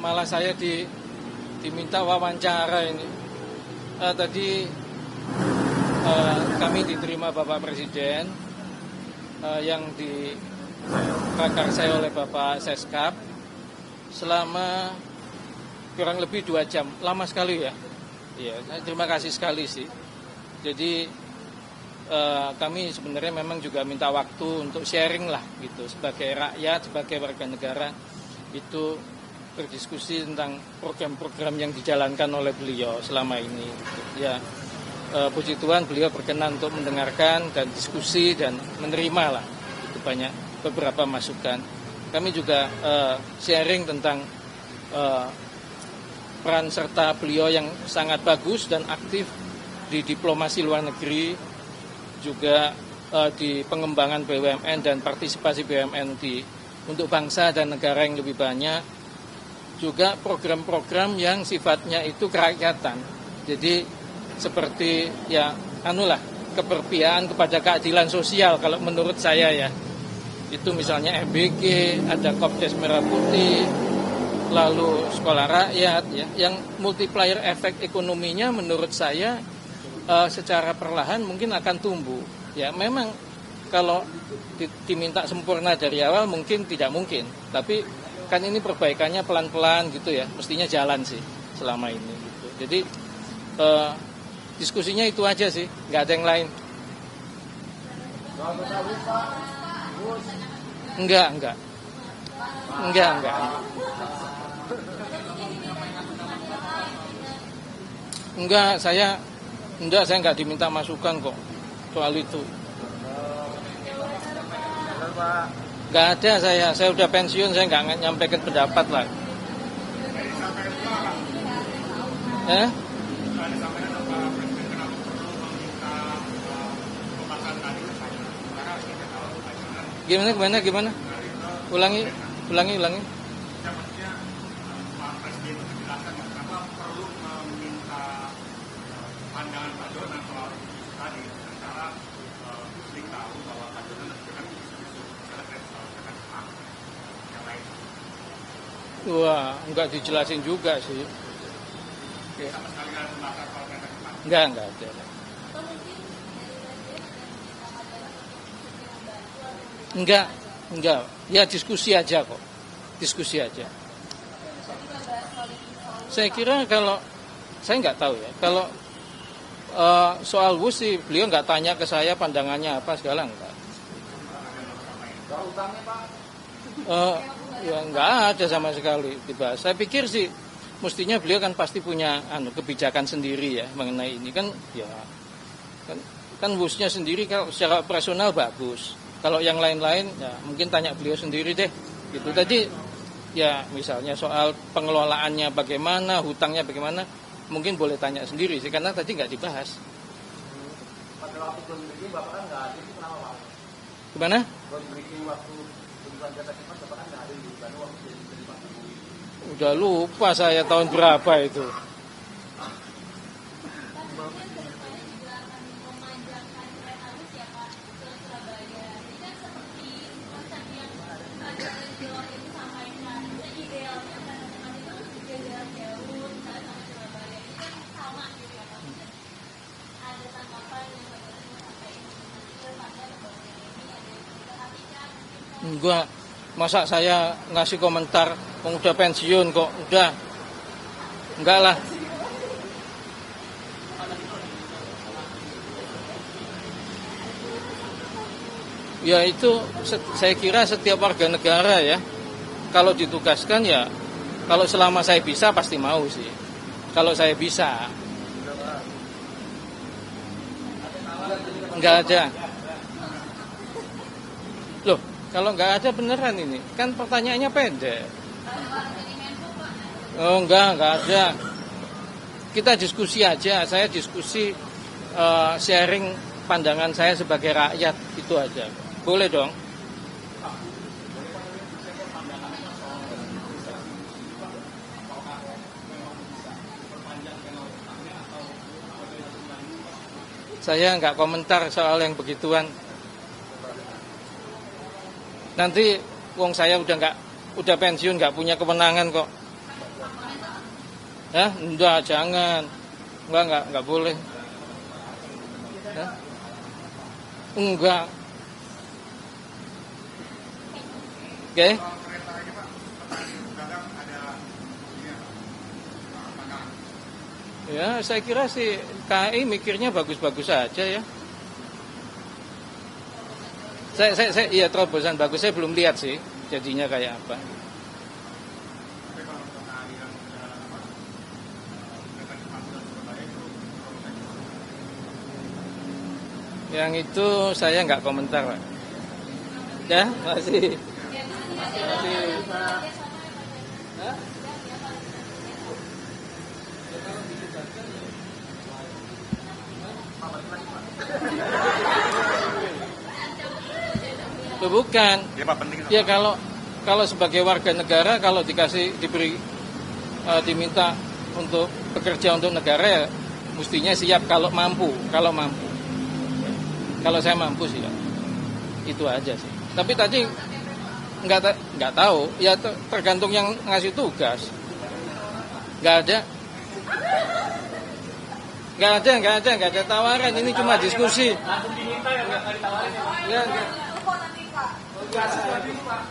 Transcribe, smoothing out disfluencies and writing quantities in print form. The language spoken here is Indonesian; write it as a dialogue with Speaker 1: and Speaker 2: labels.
Speaker 1: malah saya diminta wawancara ini. Tadi kami diterima Bapak Presiden yang diprakarsai oleh Bapak Seskap selama kurang lebih 2 jam. Lama sekali ya. Iya, terima kasih sekali sih. Jadi kami sebenarnya memang juga minta waktu untuk sharing lah gitu, sebagai rakyat, sebagai warga negara itu berdiskusi tentang program-program yang dijalankan oleh beliau selama ini gitu. Ya, puji Tuhan beliau berkenan untuk mendengarkan dan diskusi dan menerima lah itu banyak beberapa masukan. Kami juga sharing tentang peran serta beliau yang sangat bagus dan aktif di diplomasi luar negeri, juga di pengembangan BUMN dan partisipasi BUMN untuk bangsa dan negara yang lebih banyak, juga program-program yang sifatnya itu kerakyatan. Jadi seperti ya keberpihakan kepada keadilan sosial kalau menurut saya ya. Itu misalnya MBG, ada Kopdes Merah Putih, lalu sekolah rakyat ya, yang multiplier efek ekonominya menurut saya secara perlahan mungkin akan tumbuh. Ya memang kalau diminta sempurna dari awal mungkin tidak mungkin, tapi kan ini perbaikannya pelan-pelan gitu ya, mestinya jalan sih selama ini gitu. Jadi diskusinya itu aja sih, nggak ada yang lain. Enggak. Enggak, saya nggak diminta masukan kok soal itu. Nggak ada saya udah pensiun, saya nggak nyampaikan pendapat lah. Gimana? Ulangi.
Speaker 2: Pandangan Pak Jonan soal tadi antara publik tahu bahwa Pak Jonan kan isu-isu yang lain.
Speaker 1: Wah, enggak dijelasin juga sih.
Speaker 2: Sama sekali nggak membahas soal kereta.
Speaker 1: Enggak ada. Enggak. Ya diskusi aja kok. Saya kira kalau saya nggak tahu ya. Kalau soal WUS sih beliau nggak tanya ke saya pandangannya apa segala enggak. Ya nggak ada sama sekali dibahas. Saya pikir sih mestinya beliau kan pasti punya kebijakan sendiri ya mengenai ini kan ya kan WUS-nya sendiri kalau secara operasional bagus. Kalau yang lain-lain ya mungkin tanya beliau sendiri deh. Gitu tadi ya misalnya soal pengelolaannya bagaimana, hutangnya bagaimana, mungkin boleh tanya sendiri sih karena tadi nggak dibahas.
Speaker 3: Pada waktu briefing Bapak kan nggak hadir, kenapa Pak?
Speaker 1: Gimana?
Speaker 3: Briefing waktu kunjungan kereta cepat Bapak kan nggak hadir di Bandung waktu jadi Pak Jokowi.
Speaker 1: Udah lupa saya tahun berapa itu. Enggak, masa saya ngasih komentar udah pensiun kok, udah enggak lah. Ya itu saya kira setiap warga negara ya, kalau ditugaskan ya, kalau selama saya bisa pasti mau sih, kalau saya bisa. Enggak ada. Loh, kalau nggak ada beneran ini, kan pertanyaannya pendek. Oh enggak ada. Kita diskusi aja, saya diskusi sharing pandangan saya sebagai rakyat, itu aja. Boleh dong. Saya nggak komentar soal yang begituan. Nanti wong saya udah pensiun, nggak punya kewenangan kok. Ya, enggak, jangan. Enggak boleh. Ya? Enggak. Oke.
Speaker 2: Kereta ini Pak, petani pedagang ada ini ya, pandangan.
Speaker 1: Ya, saya kira sih KAI mikirnya bagus-bagus saja ya. Saya iya terobosan bagus, saya belum lihat sih jadinya kayak apa.
Speaker 2: Tapi kalau untuk aliran kendaraan apa, kereta cepat dan Surabaya itu terobosan.
Speaker 1: Yang itu saya nggak komentar, Pak. Ya, masih. Hah? Loh, bukan.
Speaker 2: Ya Pak, penting.
Speaker 1: Ya kalau sebagai warga negara kalau diberi diminta untuk bekerja untuk negara ya mestinya siap kalau mampu. Kalau saya mampu sih ya. Itu aja sih. Tapi tadi nggak tahu, ya tergantung yang ngasih tugas. Nggak ada tawaran. Ini cuma diskusi.
Speaker 3: Langsung diminta ya, nggak ditawarin ya, Pak?
Speaker 1: Ya,
Speaker 3: Kasih lagi, Pak.